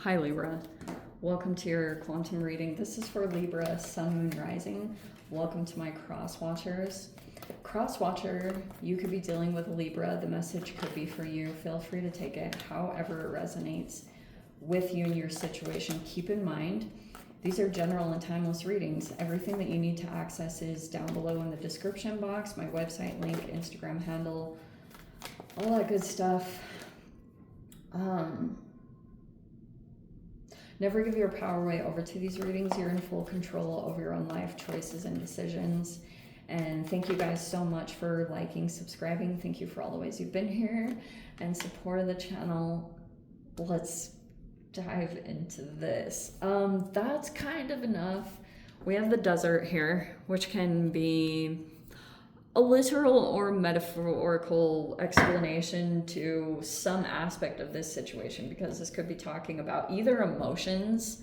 Hi Libra, welcome to your quantum reading. This is for Libra, Sun, Moon, Rising. Welcome to my cross watchers. Cross watcher, you could be dealing with a Libra. The message could be for you. Feel free to take it however it resonates with you and your situation. Keep in mind, these are general and timeless readings. Everything that you need to access is down below in the description box. My website link, Instagram handle, all that good stuff. Never give your power away over to these readings. You're in full control over your own life choices and decisions. And thank you guys so much for liking, subscribing. Thank you for all the ways you've been here and supported the channel. Let's dive into this. That's kind of enough. We have the desert here, which can be a literal or metaphorical explanation to some aspect of this situation, because this could be talking about either emotions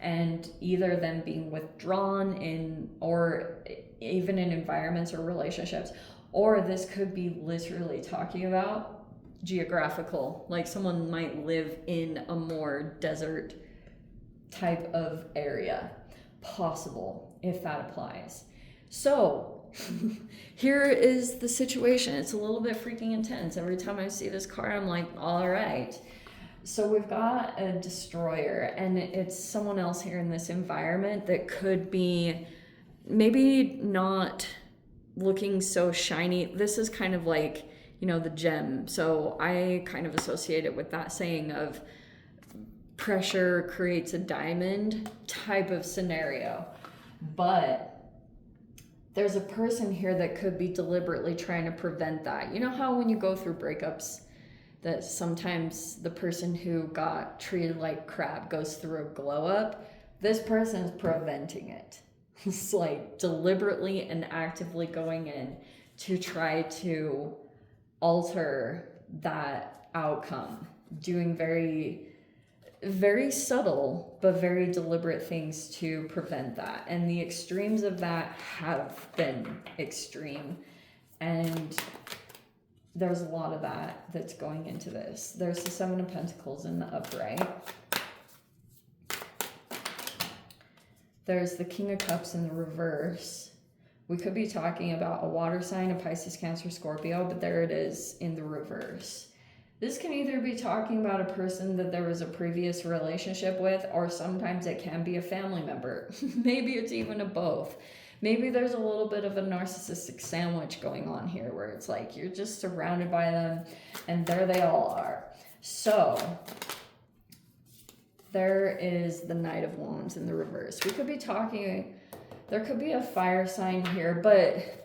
and either them being withdrawn in, or even in environments or relationships, or this could be literally talking about geographical, like someone might live in a more desert type of area. Possible, if that applies. So here is the situation. It's a little bit freaking intense. Every time I see this card, I'm like, all right. So we've got a destroyer, and it's someone else here in this environment that could be maybe not looking so shiny. This is kind of like, you know, the gem. So I kind of associate it with that saying of pressure creates a diamond type of scenario. But there's a person here that could be deliberately trying to prevent that. You know how when you go through breakups, that sometimes the person who got treated like crap goes through a glow up? This person is preventing it. It's like deliberately and actively going in to try to alter that outcome, doing very subtle but very deliberate things to prevent that. And the extremes of that have been extreme, and there's a lot of that that's going into this. There's the Seven of Pentacles in the upright. There's the King of Cups in the reverse. We could be talking about a water sign, a Pisces, Cancer, Scorpio, but there it is in the reverse. This can either be talking about a person that there was a previous relationship with, or sometimes it can be a family member. Maybe it's even a both. Maybe there's a little bit of a narcissistic sandwich going on here where it's like you're just surrounded by them and there they all are. So there is the Knight of Wands in the reverse. We could be talking, there could be a fire sign here, but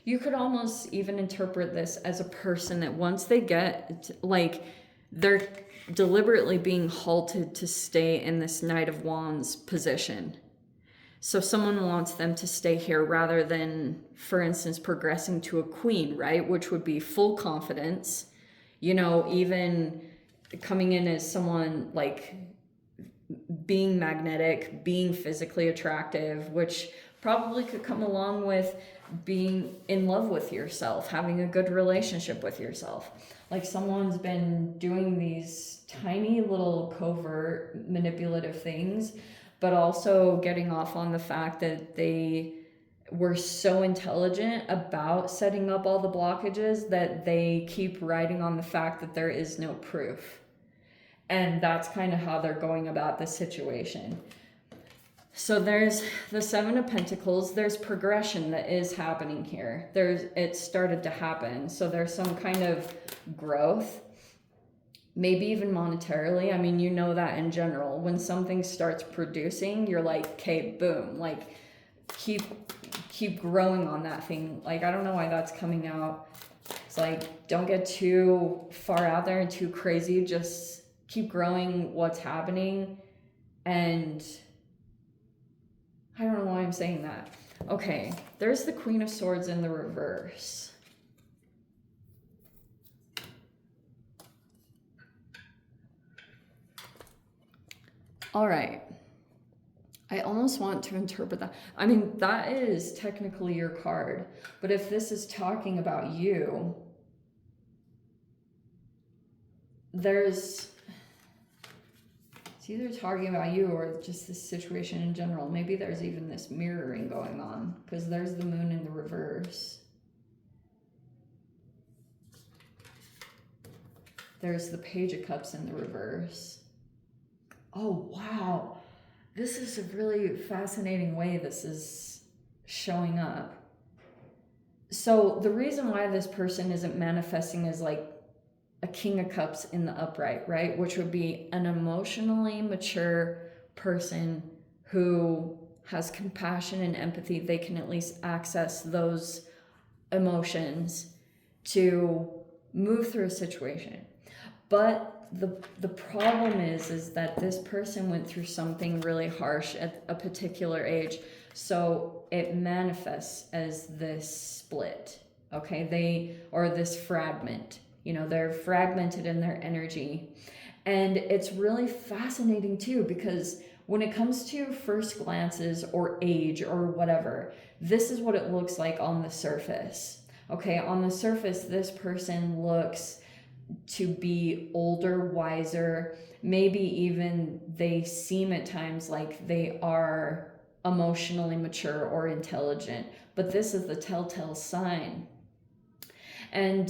you could almost even interpret this as a person that once they get, like, they're deliberately being halted to stay in this Knight of Wands position. So someone wants them to stay here rather than, for instance, progressing to a Queen, right? Which would be full confidence, you know, even coming in as someone like being magnetic, being physically attractive, which probably could come along with being in love with yourself, having a good relationship with yourself. Like someone's been doing these tiny little covert manipulative things, but also getting off on the fact that they were so intelligent about setting up all the blockages that they keep riding on the fact that there is no proof. And that's kind of how they're going about the situation. So there's the Seven of Pentacles. There's progression that is happening here. It started to happen. So there's some kind of growth, maybe even monetarily. I mean, you know that in general. When something starts producing, you're like, okay, boom. Like, keep growing on that thing. Like, I don't know why that's coming out. It's like, don't get too far out there and too crazy. Just keep growing what's happening. And I don't know why I'm saying that. Okay, there's the Queen of Swords in the reverse. All right. I almost want to interpret that. I mean, that is technically your card. But if this is talking about you, there's It's either talking about you or just this situation in general. Maybe there's even this mirroring going on, because there's the moon in the reverse. There's the Page of Cups in the reverse. Oh, wow. This is a really fascinating way this is showing up. So the reason why this person isn't manifesting is like a King of Cups in the upright, right? Which would be an emotionally mature person who has compassion and empathy. They can at least access those emotions to move through a situation. But the problem is that this person went through something really harsh at a particular age. So it manifests as this split, okay? Or this fragment. You know, they're fragmented in their energy. And it's really fascinating too, because when it comes to first glances or age or whatever, this is what it looks like on the surface. Okay, on the surface, this person looks to be older, wiser, maybe even they seem at times like they are emotionally mature or intelligent, but this is the telltale sign. And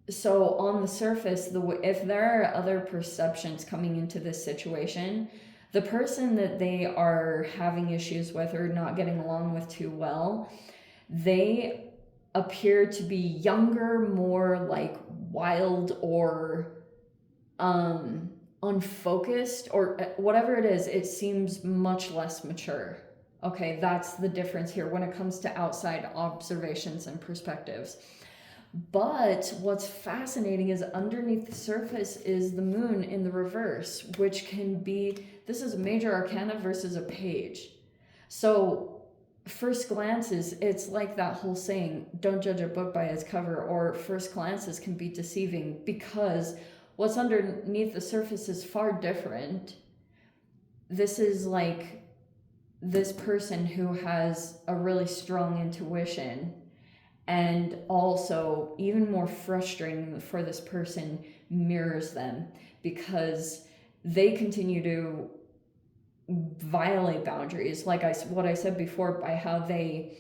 so on the surface, if there are other perceptions coming into this situation, the person that they are having issues with or not getting along with too well, they appear to be younger, more like wild or unfocused, or whatever it is. It seems much less mature. Okay, that's the difference here when it comes to outside observations and perspectives. But what's fascinating is underneath the surface is the moon in the reverse, which can be, this is a major arcana versus a page. So first glances, it's like that whole saying, don't judge a book by its cover, or first glances can be deceiving, because what's underneath the surface is far different. This is like this person who has a really strong intuition, and also even more frustrating for this person, mirrors them, because they continue to violate boundaries, like what I said before, by how they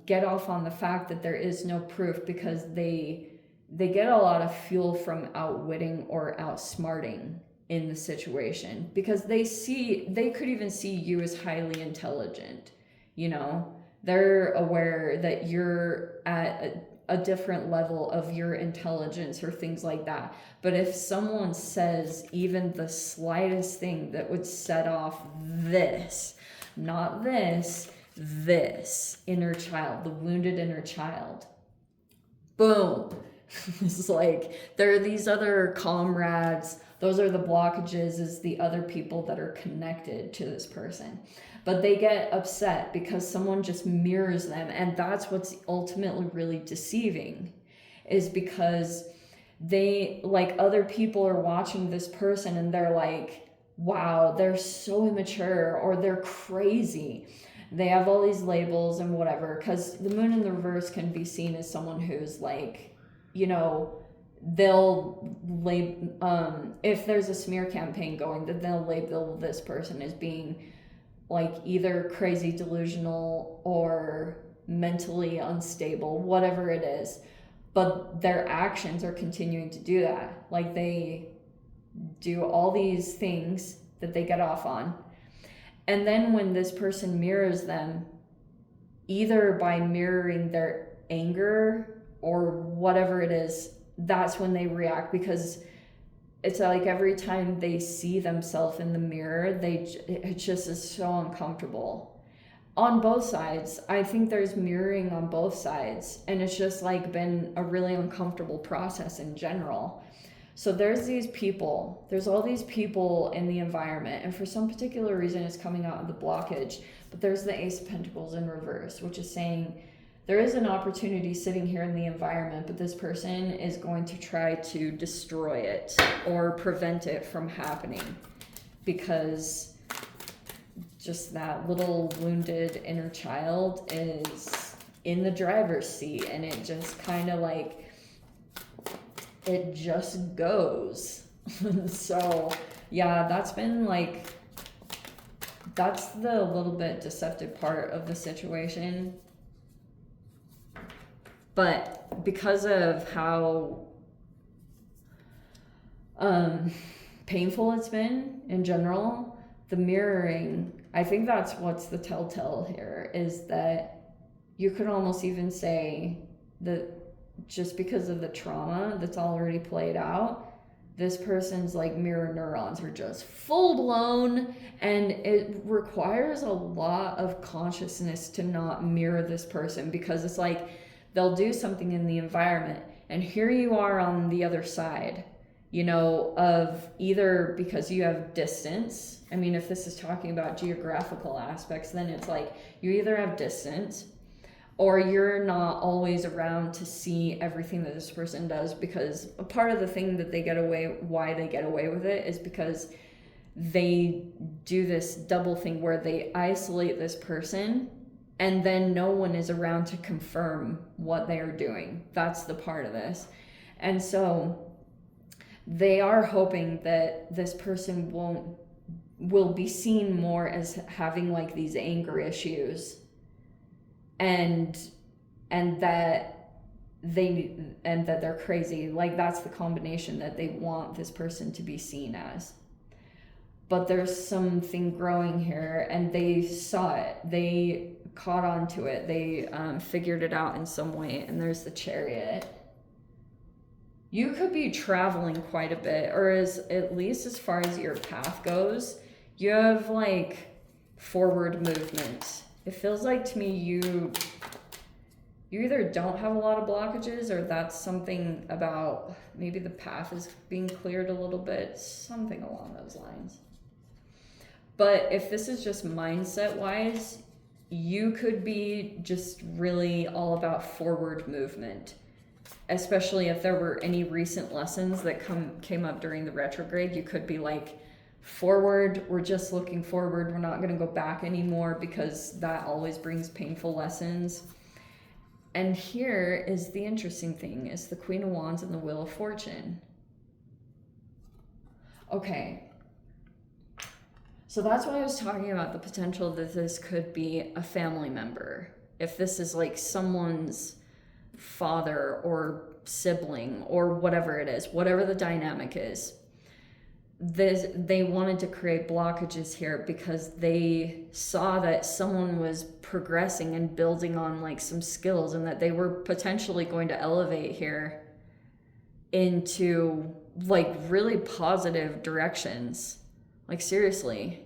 get off on the fact that there is no proof, because they get a lot of fuel from outwitting or outsmarting in the situation, because they could even see you as highly intelligent. You know, they're aware that you're at a different level of your intelligence or things like that. But if someone says even the slightest thing that would set off this, not this inner child, the wounded inner child, boom. It's like there are these other comrades. Those are the blockages, is the other people that are connected to this person. But they get upset because someone just mirrors them. And that's what's ultimately really deceiving, is because they, like, other people are watching this person and they're like, wow, they're so immature, or they're crazy. They have all these labels and whatever, because the moon in the reverse can be seen as someone who's like, you know, they'll label, if there's a smear campaign going, then they'll label this person as being like either crazy, delusional, or mentally unstable, whatever it is. But their actions are continuing to do that. Like, they do all these things that they get off on. And then when this person mirrors them, either by mirroring their anger or whatever it is, that's when they react, because it's like every time they see themselves in the mirror, it just is so uncomfortable. On both sides, I think there's mirroring on both sides, and it's just like been a really uncomfortable process in general. So there's all these people in the environment, and for some particular reason it's coming out of the blockage, but there's the Ace of Pentacles in reverse, which is saying there is an opportunity sitting here in the environment, but this person is going to try to destroy it or prevent it from happening, because just that little wounded inner child is in the driver's seat, and it just kind of like, it just goes. So yeah, that's been like, that's the little bit deceptive part of the situation. But because of how painful it's been in general, the mirroring, I think that's what's the telltale here, is that you could almost even say that just because of the trauma that's already played out, this person's like mirror neurons are just full blown, and it requires a lot of consciousness to not mirror this person, because it's like they'll do something in the environment and here you are on the other side, you know, of either because you have distance. I mean, if this is talking about geographical aspects, then it's like you either have distance or you're not always around to see everything that this person does, because a part of the thing that they get away, why they get away with it, is because they do this double thing where they isolate this person and then no one is around to confirm what they are doing. That's the part of this. And so they are hoping that this person will be seen more as having like these anger issues, and that they're crazy. Like that's the combination that they want this person to be seen as. But there's something growing here, and they saw it. They caught on to it. They figured it out in some way. And there's the Chariot. You could be traveling quite a bit, or at least as far as your path goes, you have like forward movement. It feels like to me you either don't have a lot of blockages, or that's something about maybe the path is being cleared a little bit, something along those lines. But if this is just mindset wise, you could be just really all about forward movement, especially if there were any recent lessons that came up during the retrograde. You could be like, forward, we're just looking forward, we're not going to go back anymore, because that always brings painful lessons. And here is the interesting thing, is the Queen of Wands and the Wheel of Fortune. Okay, so that's why I was talking about the potential that this could be a family member. If this is like someone's father or sibling or whatever it is, whatever the dynamic is, they wanted to create blockages here because they saw that someone was progressing and building on like some skills, and that they were potentially going to elevate here into like really positive directions, like seriously.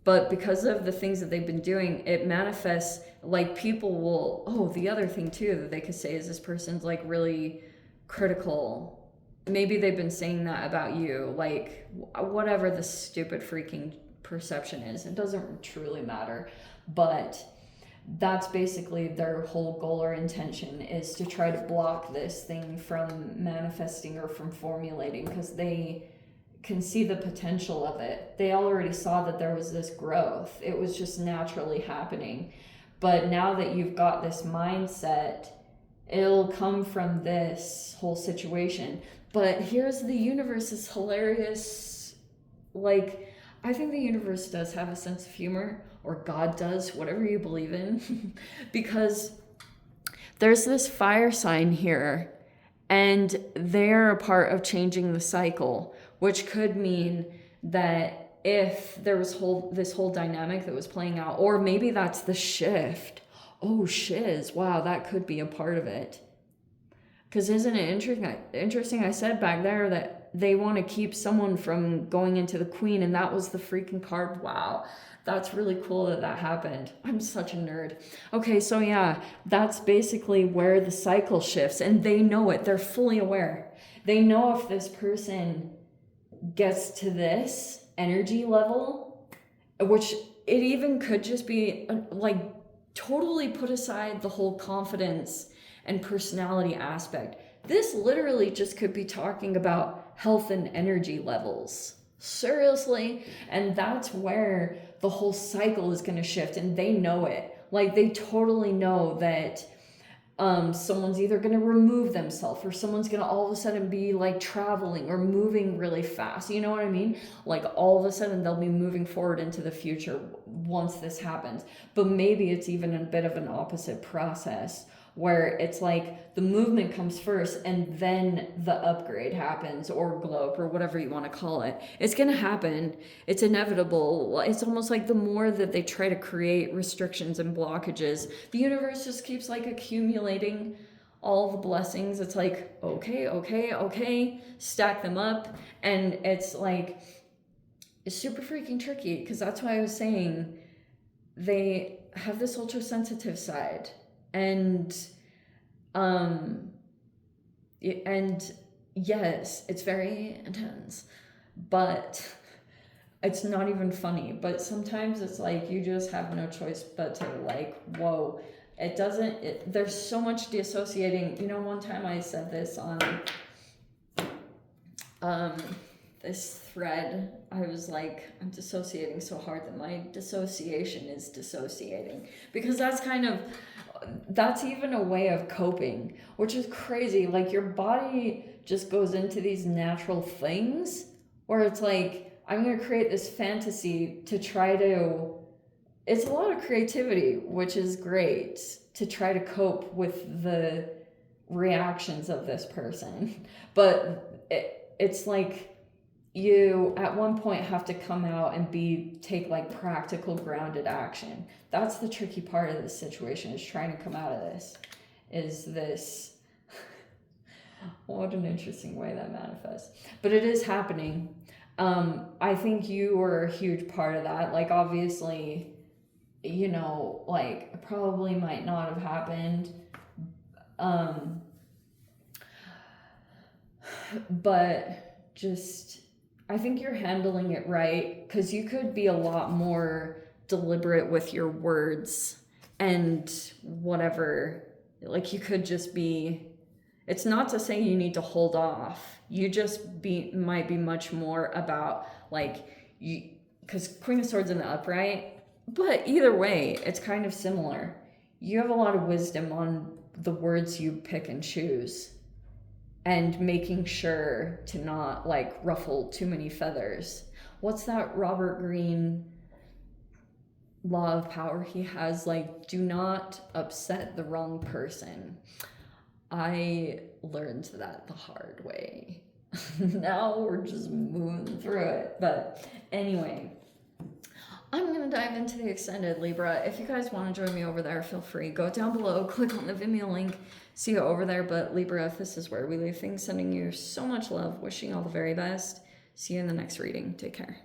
But because of the things that they've been doing, it manifests like people will, the other thing too that they could say is this person's like really critical. Maybe they've been saying that about you, like whatever the stupid freaking perception is. It doesn't truly matter, but that's basically their whole goal or intention, is to try to block this thing from manifesting or from formulating, because they can see the potential of it. They already saw that there was this growth. It was just naturally happening. But now that you've got this mindset, it'll come from this whole situation. But here's the universe is hilarious. Like, I think the universe does have a sense of humor, or God does, whatever you believe in, because there's this fire sign here, and they're a part of changing the cycle, which could mean that if there was this whole dynamic that was playing out, or maybe that's the shift. Oh, shiz. Wow, that could be a part of it. Because isn't it interesting? I said back there that they want to keep someone from going into the Queen, and that was the freaking card. Wow, that's really cool that happened. I'm such a nerd. Okay, so yeah, that's basically where the cycle shifts, and they know it. They're fully aware. They know if this person gets to this energy level, which it even could just be like totally put aside the whole confidence and personality aspect. This literally just could be talking about health and energy levels. Seriously. And that's where the whole cycle is going to shift, and they know it. Like, they totally know that Someone's either going to remove themselves, or someone's going to all of a sudden be like traveling or moving really fast. You know what I mean? Like all of a sudden they'll be moving forward into the future once this happens. But maybe it's even a bit of an opposite process, where it's like the movement comes first and then the upgrade happens, or glow up, or whatever you want to call it. It's going to happen. It's inevitable. It's almost like the more that they try to create restrictions and blockages, the universe just keeps like accumulating all the blessings. It's like, okay, stack them up. And it's like, it's super freaking tricky, because that's why I was saying they have this ultra sensitive side. And yes, it's very intense, but it's not even funny. But sometimes it's like you just have no choice but to like, whoa, there's so much dissociating. You know, one time I said this on this thread, I was like, I'm dissociating so hard that my dissociation is dissociating, because that's even a way of coping, which is crazy. Like your body just goes into these natural things where it's like, I'm going to create this fantasy to try to, it's a lot of creativity, which is great, to try to cope with the reactions of this person. But it's like, you at one point have to come out and take like practical grounded action. That's the tricky part of this situation, is trying to come out of this what an interesting way that manifests. But it is happening. I think you were a huge part of that. Like obviously, you know, like it probably might not have happened, but just, I think you're handling it right, because you could be a lot more deliberate with your words and whatever. Like you could just be, it's not to say you need to hold off. You just might be much more about like, you, because Queen of Swords in the upright, but either way, it's kind of similar. You have a lot of wisdom on the words you pick and choose, and making sure to not like ruffle too many feathers. What's that Robert Greene law of power he has? Like, do not upset the wrong person. I learned that the hard way. Now we're just moving through it. But anyway, I'm going to dive into the extended Libra. If you guys want to join me over there, feel free. Go down below, click on the Vimeo link, see you over there. But Libra, this is where we leave things. Sending you so much love, wishing you all the very best. See you in the next reading. Take care.